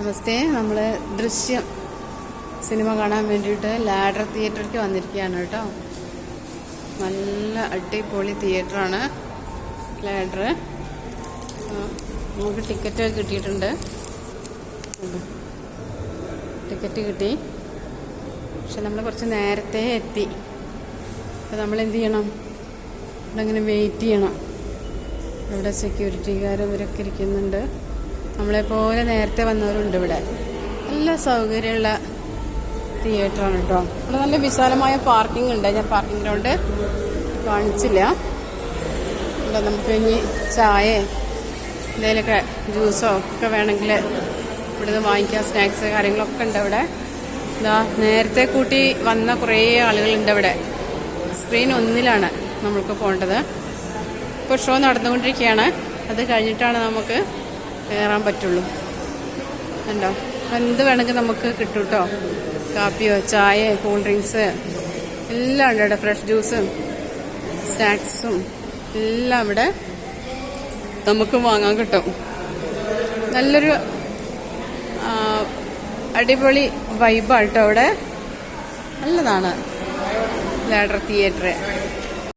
നമസ്തേ. നമ്മൾ ദൃശ്യം സിനിമ കാണാൻ വേണ്ടിയിട്ട് ലാഡർ തിയേറ്ററിലേക്ക് വന്നിരിക്കുകയാണ് കേട്ടോ. നല്ല അടിപൊളി തിയേറ്ററാണ് ലാഡർ. നമുക്ക് ടിക്കറ്റ് കിട്ടിയിട്ടുണ്ട്. ടിക്കറ്റ് കിട്ടി, പക്ഷെ നമ്മൾ കുറച്ച് നേരത്തെ എത്തി. അപ്പോൾ നമ്മൾ എന്ത് ചെയ്യണം? ഇവിടെ ഇങ്ങനെ വെയിറ്റ് ചെയ്യണം. ഇവിടെ സെക്യൂരിറ്റിക്കാരും ഇവരൊക്കെ ഇരിക്കുന്നുണ്ട്. നമ്മളെപ്പോലെ നേരത്തെ വന്നവരുണ്ട്. ഇവിടെ നല്ല സൗകര്യമുള്ള തിയേറ്ററാണ് കേട്ടോ. ഇവിടെ നല്ല വിശാലമായ പാർക്കിംഗ് ഉണ്ട്. ഞാൻ പാർക്കിംഗ് ഗ്രൗണ്ട് കാണിച്ചില്ല. ഇവിടെ നമുക്ക് ഇനി ചായ എന്തെങ്കിലുമൊക്കെ ജ്യൂസോ ഒക്കെ വേണമെങ്കിൽ ഇവിടുന്ന് വാങ്ങിക്കാം. സ്നാക്സ് കാര്യങ്ങളൊക്കെ ഉണ്ട് ഇവിടെ. ഇതാ നേരത്തെ കൂട്ടി വന്ന കുറേ ആളുകളുണ്ട് ഇവിടെ. സ്ക്രീൻ 1-ലാണ് നമ്മൾക്ക് പോകേണ്ടത്. ഇപ്പോൾ ഷോ നടന്നുകൊണ്ടിരിക്കുകയാണ്. അത് കഴിഞ്ഞിട്ടാണ് നമുക്ക് കയറാൻ പറ്റുള്ളൂ. ഉണ്ടോ? എന്ത് വേണമെങ്കിൽ നമുക്ക് കിട്ടും കേട്ടോ. കാപ്പിയോ ചായ കൂൾ ഡ്രിങ്ക്സ് എല്ലാം ഉണ്ട് ഇവിടെ. ഫ്രഷ് ജ്യൂസും സ്നാക്സും എല്ലാം ഇവിടെ നമുക്ക് വാങ്ങാൻ കിട്ടും. നല്ലൊരു അടിപൊളി വൈബാണ് കേട്ടോ. അവിടെ നല്ലതാണ് ലാഡർ തിയേറ്റർ.